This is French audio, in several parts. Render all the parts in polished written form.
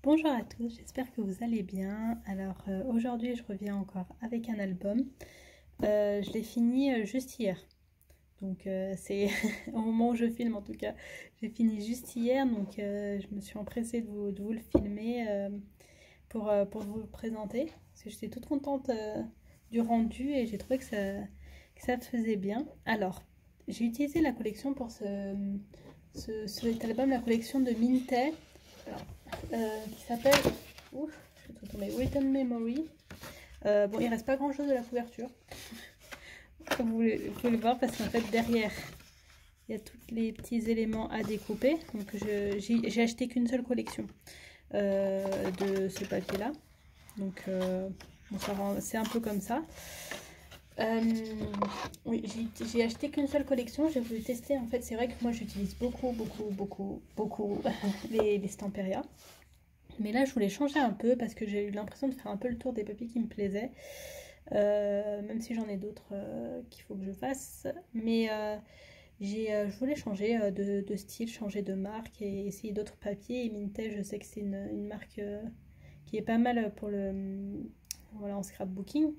Bonjour à tous, j'espère que vous allez bien. Alors aujourd'hui je reviens encore avec un album. Je l'ai fini juste hier. Donc c'est au moment où je filme en tout cas. J'ai fini juste hier, donc je me suis empressée de vous le filmer pour vous le présenter. Parce que j'étais toute contente du rendu et j'ai trouvé que ça faisait bien. Alors, j'ai utilisé la collection pour cet album, la collection de Minté. Qui s'appelle Written Memory. Bon, il reste pas grand chose de la couverture, comme vous pouvez le voir, parce qu'en fait derrière il y a tous les petits éléments à découper. Donc j'ai acheté qu'une seule collection de ce papier là, donc bon, c'est un peu comme ça. Oui, j'ai acheté qu'une seule collection. J'ai voulu tester, en fait c'est vrai que moi j'utilise beaucoup les Stamperia. Mais là, je voulais changer un peu parce que j'ai eu l'impression de faire un peu le tour des papiers qui me plaisaient. Même si j'en ai d'autres qu'il faut que je fasse. Mais je voulais changer de style, changer de marque et essayer d'autres papiers. Et Minté, je sais que c'est une marque qui est pas mal pour voilà, en scrapbooking.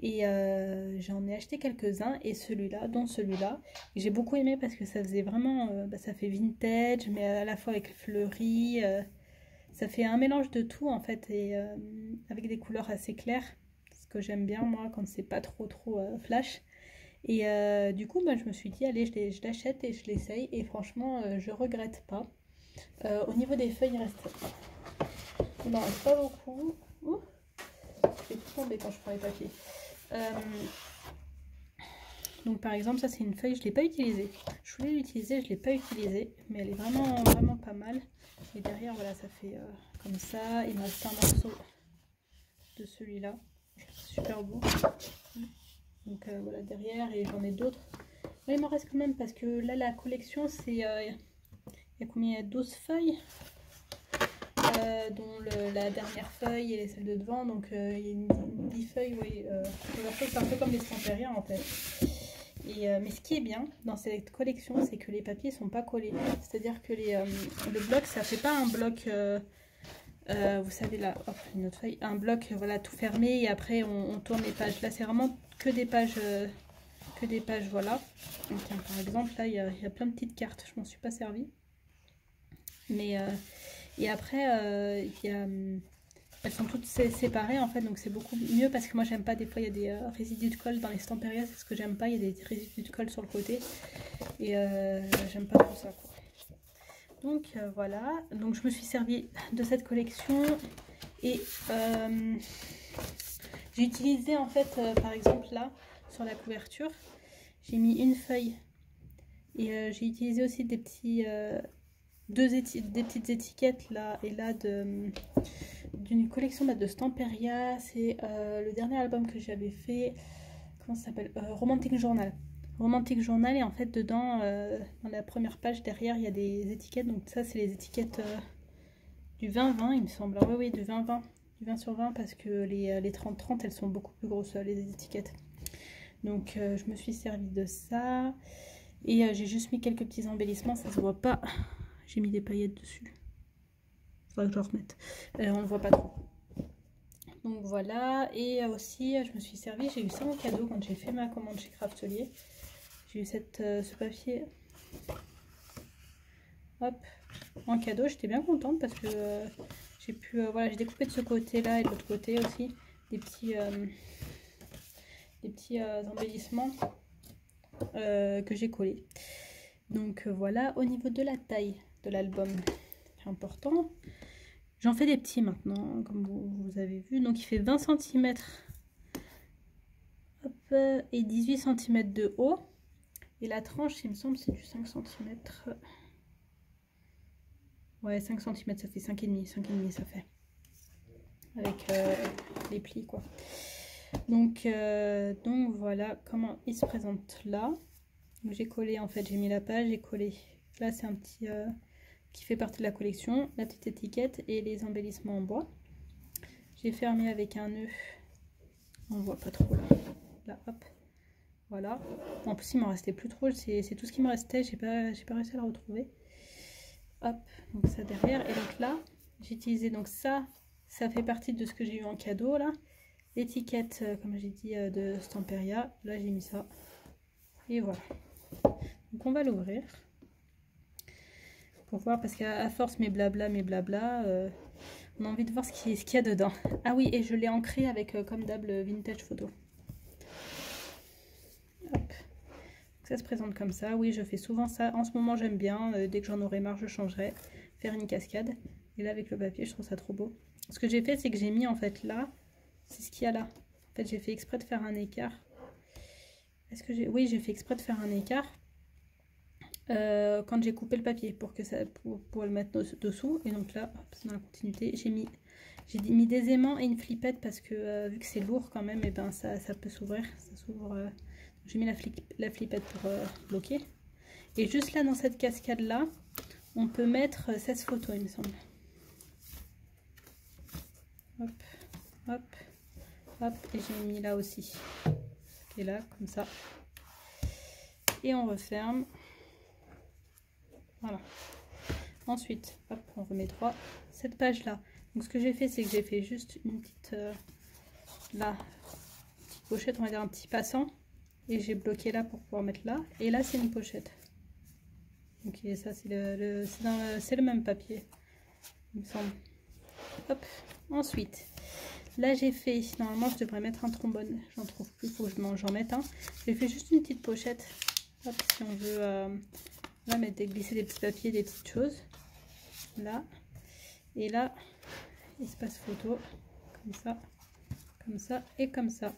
Et j'en ai acheté quelques-uns. Et celui-là, dont celui-là, j'ai beaucoup aimé parce que ça faisait vraiment... ça fait vintage, mais à la fois avec fleuri... ça fait un mélange de tout en fait, et avec des couleurs assez claires, ce que j'aime bien moi quand c'est pas trop flash. Et du coup je me suis dit allez, je l'achète et je l'essaye, et franchement je regrette pas. Au niveau des feuilles, il m'en reste pas beaucoup. Ouh, je vais tout tomber quand je prends les papiers. Donc par exemple, ça c'est une feuille, je ne l'ai pas utilisée. Je voulais l'utiliser, je ne l'ai pas utilisée, mais elle est vraiment pas mal. Et derrière, voilà, ça fait comme ça. Il me reste un morceau de celui-là, super beau. Donc voilà, derrière, et j'en ai d'autres. Mais il m'en reste quand même, parce que là, la collection, c'est... il y a combien? Il y a 12 feuilles, dont la dernière feuille et celle de devant. Donc il y a 10 feuilles, oui. C'est un peu comme les Stamperia en fait. Mais ce qui est bien dans cette collection, c'est que les papiers sont pas collés. C'est-à-dire que le bloc, ça fait pas un bloc, vous savez là, hop, une autre feuille, un bloc voilà tout fermé et après on tourne les pages. Là, c'est vraiment que des pages, voilà. Donc, par exemple, là, il y a plein de petites cartes. Je m'en suis pas servi. Mais et après, elles sont toutes séparées en fait, donc c'est beaucoup mieux, parce que moi j'aime pas, des fois il y a des résidus de colle dans les Stamperia, c'est ce que j'aime pas, il y a des résidus de colle sur le côté et j'aime pas tout ça quoi. Donc voilà, donc je me suis servi de cette collection et j'ai utilisé en fait par exemple là sur la couverture, j'ai mis une feuille et j'ai utilisé aussi des petits des petites étiquettes là et là d'une collection de Stamperia. C'est le dernier album que j'avais fait, comment ça s'appelle, Romantic Journal. Romantic Journal, et en fait dedans, dans la première page derrière, il y a des étiquettes. Donc ça c'est les étiquettes du 20-20 il me semble. Oui, oui, du 20-20, du 20 sur 20, parce que les 30-30 elles sont beaucoup plus grosses, les étiquettes. Donc je me suis servi de ça. Et j'ai juste mis quelques petits embellissements, ça se voit pas. J'ai mis des paillettes dessus. Faudrait que je le remette. On ne voit pas trop. Donc voilà. Et aussi, je me suis servi, j'ai eu ça en cadeau quand j'ai fait ma commande chez Craftelier. J'ai eu ce papier. Hop, en cadeau. J'étais bien contente parce que j'ai pu, voilà, j'ai découpé de ce côté-là et de l'autre côté aussi des petits embellissements que j'ai collés. Donc voilà, au niveau de la taille de l'album, c'est important. J'en fais des petits maintenant, comme vous avez vu. Donc il fait 20 cm hop, et 18 cm de haut. Et la tranche, il me semble, c'est du 5 cm. Ouais, 5 cm, ça fait 5,5. 5,5 ça fait. Avec les plis, quoi. Donc voilà comment il se présente là. J'ai collé, en fait, j'ai mis la page, j'ai collé. Là, c'est un petit... qui fait partie de la collection, la petite étiquette et les embellissements en bois. J'ai fermé avec un nœud, on voit pas trop là, hop, voilà. En plus il m'en restait plus trop, c'est tout ce qui me restait, j'ai pas réussi à le retrouver. Hop, donc ça derrière, et donc là, j'ai utilisé donc ça fait partie de ce que j'ai eu en cadeau là. L'étiquette, comme j'ai dit, de Stamperia. Là, j'ai mis ça. Et voilà. Donc, on va l'ouvrir. Pour voir, parce qu'à force, mes blabla, on a envie de voir ce qu'il y a dedans. Ah oui, et je l'ai ancré avec, comme d'hab, le vintage photo. Hop. Ça se présente comme ça. Oui, je fais souvent ça. En ce moment, j'aime bien. Dès que j'en aurai marre, je changerai. Faire une cascade. Et là, avec le papier, je trouve ça trop beau. Ce que j'ai fait, c'est que j'ai mis, en fait, là... C'est ce qu'il y a là. En fait, j'ai fait exprès de faire un écart. Est-ce que j'ai... Oui, j'ai fait exprès de faire un écart quand j'ai coupé le papier pour que ça pour le mettre dessous. Et donc là, c'est dans la continuité. J'ai mis des aimants et une flippette parce que vu que c'est lourd quand même, et ben ça peut s'ouvrir. Ça s'ouvre. J'ai mis la flippette pour bloquer. Et juste là, dans cette cascade là, on peut mettre 16 photos, il me semble. Hop, hop. Hop, et j'ai mis là aussi, qui est là, comme ça. Et on referme. Voilà. Ensuite, hop, on remet 3. Cette page-là. Donc, ce que j'ai fait, c'est que j'ai fait juste une petite, là, petite pochette, on va dire un petit passant. Et j'ai bloqué là pour pouvoir mettre là. Et là, c'est une pochette. Ok, ça, c'est le même papier, il me semble. Hop, ensuite... Là, j'ai fait, normalement, je devrais mettre un trombone. J'en trouve plus, il faut que j'en mette un. J'ai fait juste une petite pochette. Hop, si on veut là, glisser des petits papiers, des petites choses. Là. Et là, espace photo. Comme ça et comme ça.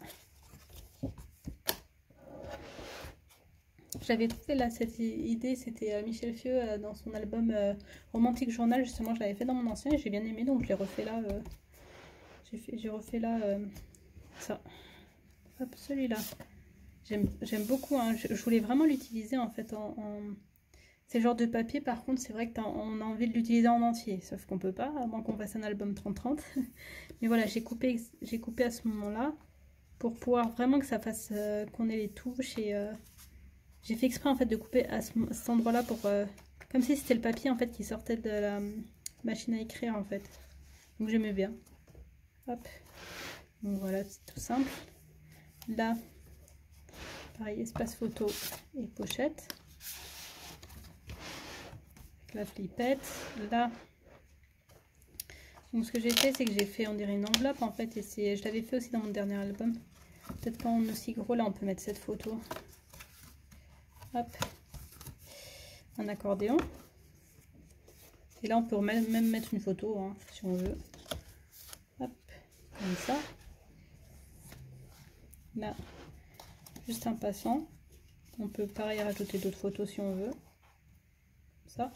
J'avais trouvé là cette idée, c'était Michel Fieux dans son album Romantique Journal. Justement, je l'avais fait dans mon ancien et j'ai bien aimé, donc je l'ai refait là. J'ai refait là ça. Hop, celui-là. J'aime beaucoup. Hein. Je voulais vraiment l'utiliser en fait C'est le genre de papier, par contre, c'est vrai qu'on a envie de l'utiliser en entier. Sauf qu'on peut pas, à moins qu'on fasse un album 30-30. Mais voilà, j'ai coupé à ce moment-là pour pouvoir vraiment que ça fasse qu'on ait les touches. Et j'ai fait exprès en fait de couper à cet endroit-là pour comme si c'était le papier en fait qui sortait de la machine à écrire en fait. Donc j'aimais bien. Hop, donc voilà, c'est tout simple. Là, pareil, espace photo et pochette. Avec la flippette. Là, donc ce que j'ai fait, c'est que j'ai fait, on dirait une enveloppe en fait. Et je l'avais fait aussi dans mon dernier album. Peut-être pas en aussi gros, là on peut mettre cette photo. Hop, un accordéon. Et là on peut même mettre une photo hein, si on veut. Comme ça. Là, juste un passant. On peut pareil rajouter d'autres photos si on veut. Comme ça.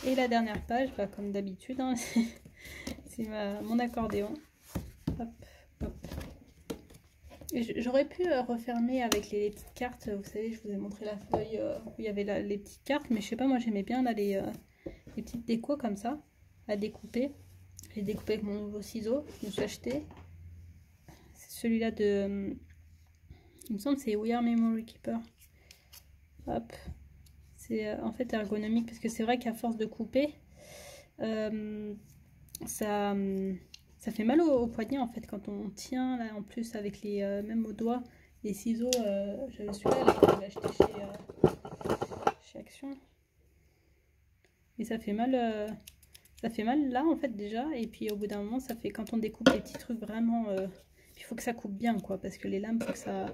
Et la dernière page, bah, comme d'habitude, hein, c'est mon accordéon. Hop, hop. J'aurais pu refermer avec les petites cartes. Vous savez, je vous ai montré la feuille où il y avait les petites cartes. Mais je sais pas, moi j'aimais bien là, les petites décos comme ça, à découper. J'ai découpé avec mon nouveau ciseau, je me suis acheté. C'est celui-là de... il me semble que c'est We Are Memory Keeper. Hop. C'est en fait ergonomique parce que c'est vrai qu'à force de couper, ça fait mal au poignet en fait quand on tient là en plus avec les... même aux doigts, les ciseaux. J'avais celui-là que j'avais acheté chez Action. Et ça fait mal... ça fait mal là en fait déjà, et puis au bout d'un moment ça fait quand on découpe des petits trucs vraiment, il faut que ça coupe bien quoi, parce que les lames faut que ça...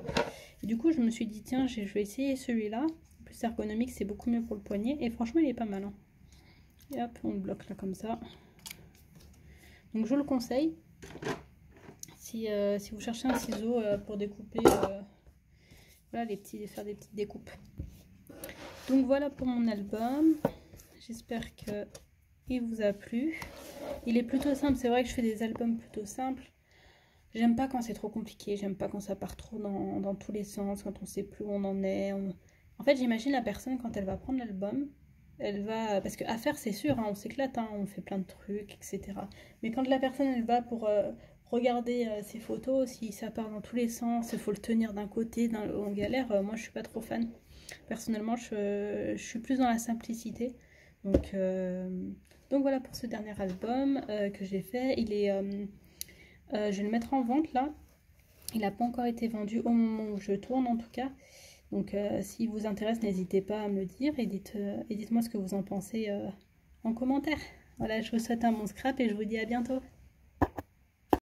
Et du coup je me suis dit tiens je vais essayer celui-là, plus ergonomique, c'est beaucoup mieux pour le poignet, et franchement il est pas mal hein. Et hop on le bloque là comme ça. Donc je vous le conseille si vous cherchez un ciseau pour découper, voilà faire des petites découpes. Donc voilà pour mon album, j'espère que il vous a plu. Il est plutôt simple, c'est vrai que je fais des albums plutôt simples. J'aime pas quand c'est trop compliqué, j'aime pas quand ça part trop dans tous les sens, quand on sait plus où on en est. En fait, j'imagine la personne quand elle va prendre l'album, elle va... Parce qu'à faire, c'est sûr, hein, on s'éclate, hein, on fait plein de trucs, etc. Mais quand la personne, elle va pour regarder ses photos, si ça part dans tous les sens, il faut le tenir d'un côté, on galère, moi je suis pas trop fan. Personnellement, je suis plus dans la simplicité. Donc Donc voilà pour ce dernier album que j'ai fait. Je vais le mettre en vente là. Il n'a pas encore été vendu au moment où je tourne en tout cas. Donc s'il vous intéresse, n'hésitez pas à me le dire et dites-moi ce que vous en pensez en commentaire. Voilà, je vous souhaite un bon scrap et je vous dis à bientôt.